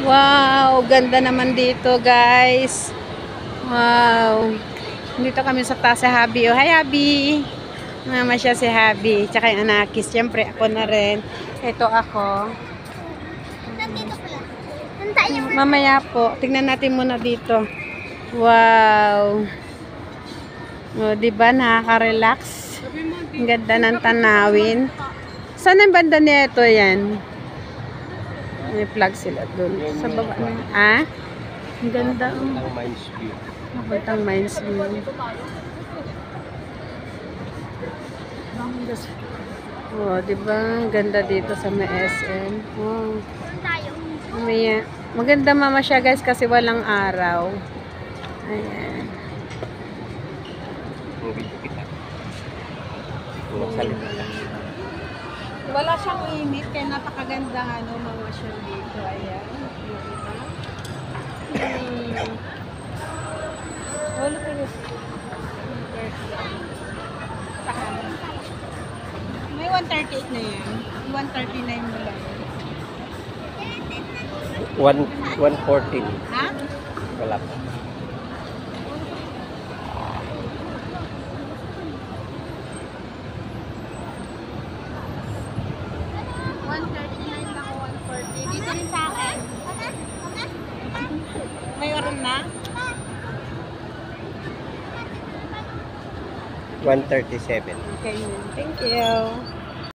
Wow, ganda naman dito, guys. Wow. Dito kami sa taas sa Habi. Oh, hi, Habi. Mama siya si Habi. Tsaka yung anakis. Siyempre, ako na rin. Ito ako. Nandito pala. Nantayo mo. Mamaya po. Tingnan natin muna dito. Wow. O, diba? Nakaka-relax. Ang ganda ng tanawin. Saan ang banda nito yan? May flag sila doon. Sa baba na. Ah? Ang ganda. Ang Mines View. Papuntang Mines View. Oh, diba? Ang ganda dito sa may SM. Oh. Tayo. Mamaya. Maganda mama siya guys kasi walang araw. Ayan. Ang video kita. Magsalita ka. Wala siyang init kaya napakaganda ano mga siya dito. Ayan. Wala pa rin. May 138 na yan. 139 mo lang. 114. Ha? Wala pa. $139 ako, $140. Dito rin sa akin. Mayroon na? 137. Okay. Thank you.